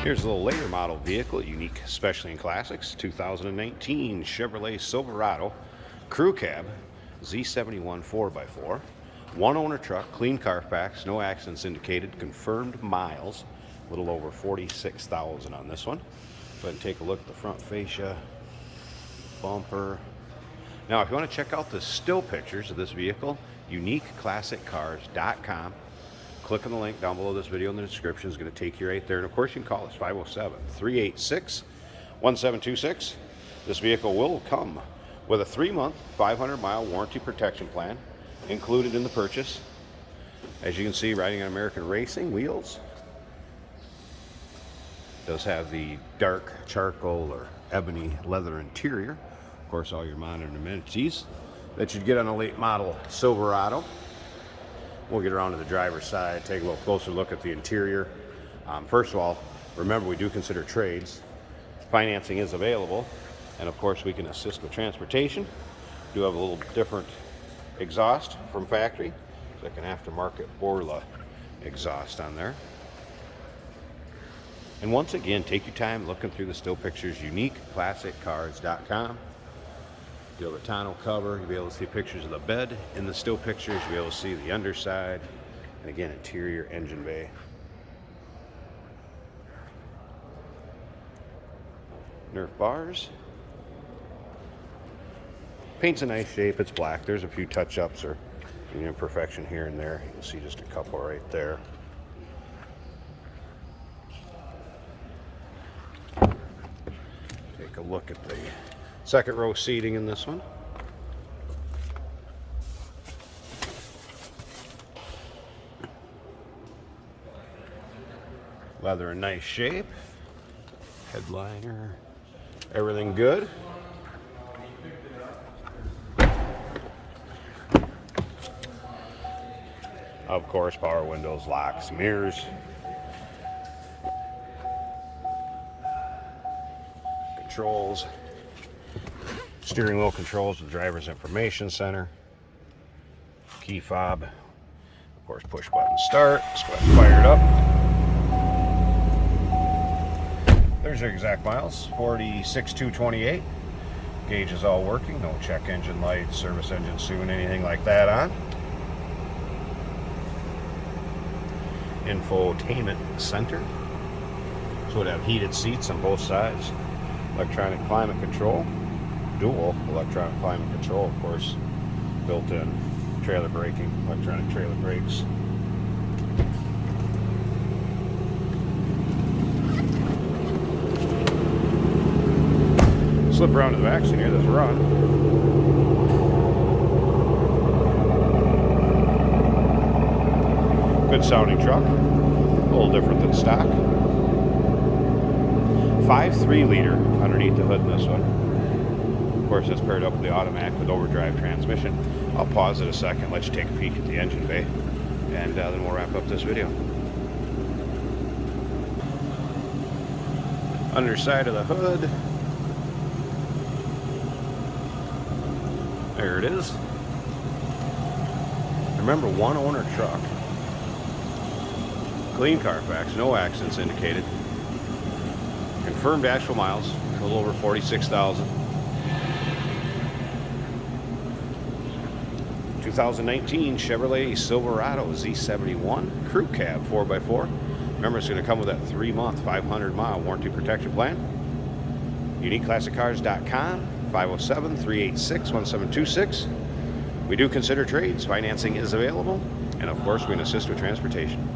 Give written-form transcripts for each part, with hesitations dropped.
Here's a little later model vehicle, unique especially in classics, 2019 Chevrolet Silverado Crew Cab Z71 4x4. One owner truck, clean Carfax, no accidents indicated, confirmed miles, a little over 46,000 on this one. Go ahead and take a look at the front fascia, bumper. Now, if you want to check out the still pictures of this vehicle, uniqueclassiccars.com. Click on the link down below this video in the description. It's going to take you right there. And of course, you can call us 507-386-1726. This vehicle will come with a 3-month, 500-mile warranty protection plan included in the purchase. As you can see, riding on American Racing wheels. It does have the dark charcoal or ebony leather interior. Of course, all your modern amenities that you'd get on a late model Silverado. We'll get around to the driver's side, take a little closer look at the interior. First of all, remember we do consider trades. Financing is available, and of course we can assist with transportation. We do have a little different exhaust from factory, like an aftermarket Borla exhaust on there. And once again, take your time looking through the still pictures, uniqueclassiccars.com. You'll have a tonneau cover. You'll be able to see pictures of the bed in the still pictures. You'll be able to see the underside. And again, interior engine bay. Nerf bars. Paint's a nice shape. It's black. There's a few touch-ups or imperfection here and there. You'll see just a couple right there. Take a look at the second row seating in this one. Leather in nice shape. Headliner. Everything good. Of course, power windows, locks, mirrors. Controls. Steering wheel controls with driver's information center. Key fob. Of course, push button start. Let's go ahead and fire it up. There's your exact miles, 46,228. Gauge is all working. No check engine lights, service engine soon, anything like that on. Infotainment center. So it would have heated seats on both sides. Electronic climate control. Dual electronic climate control, of course, built-in trailer braking, electronic trailer brakes. Slip around to the back, so near this run. Good sounding truck, a little different than stock. 5.3 liter underneath the hood in this one. Of course, it's paired up with the automatic with overdrive transmission. I'll pause it a second, let you take a peek at the engine bay, and then we'll wrap up this video. Underside of the hood. There it is. Remember, one owner truck. Clean Carfax, no accidents indicated. Confirmed actual miles, a little over 46,000. 2019 Chevrolet Silverado Z71 Crew Cab 4x4. Remember, it's going to come with that 3-month, 500-mile warranty protection plan. UniqueClassicCars.com, 507-386-1726. We do consider trades. Financing is available. And of course, we can assist with transportation.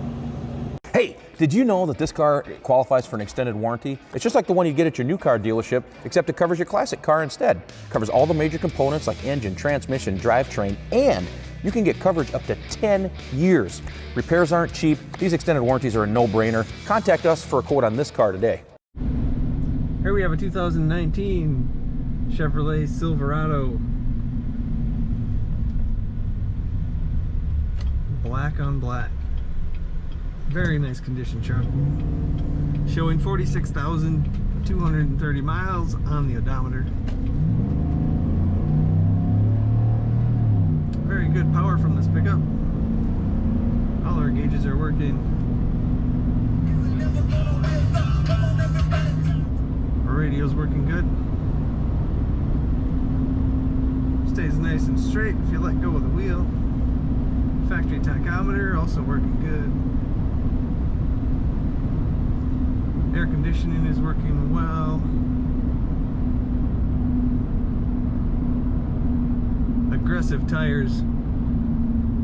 Hey, did you know that this car qualifies for an extended warranty? It's just like the one you get at your new car dealership, except it covers your classic car instead. It covers all the major components like engine, transmission, drivetrain, and you can get coverage up to 10 years. Repairs aren't cheap. These extended warranties are a no-brainer. Contact us for a quote on this car today. Here we have a 2019 Chevrolet Silverado. Black on black. Very nice condition truck. Showing 46,230 miles on the odometer. Very good power from this pickup. All our gauges are working. Radio's working good. Stays nice and straight if you let go of the wheel. Factory tachometer also working good. Air conditioning is working well. Aggressive tires,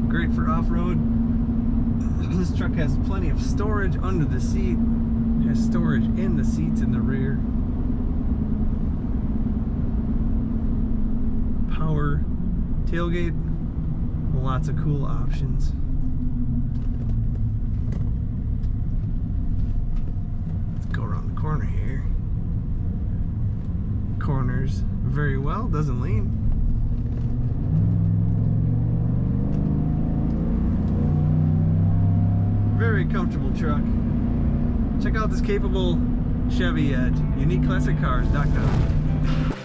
great for off-road. This truck has plenty of storage under the seat, has storage in the seats in the rear. Power tailgate, lots of cool options. Let's go around the corner here. Corners very well, doesn't lean. Very comfortable truck. Check out this capable Chevy at uniqueclassiccars.com.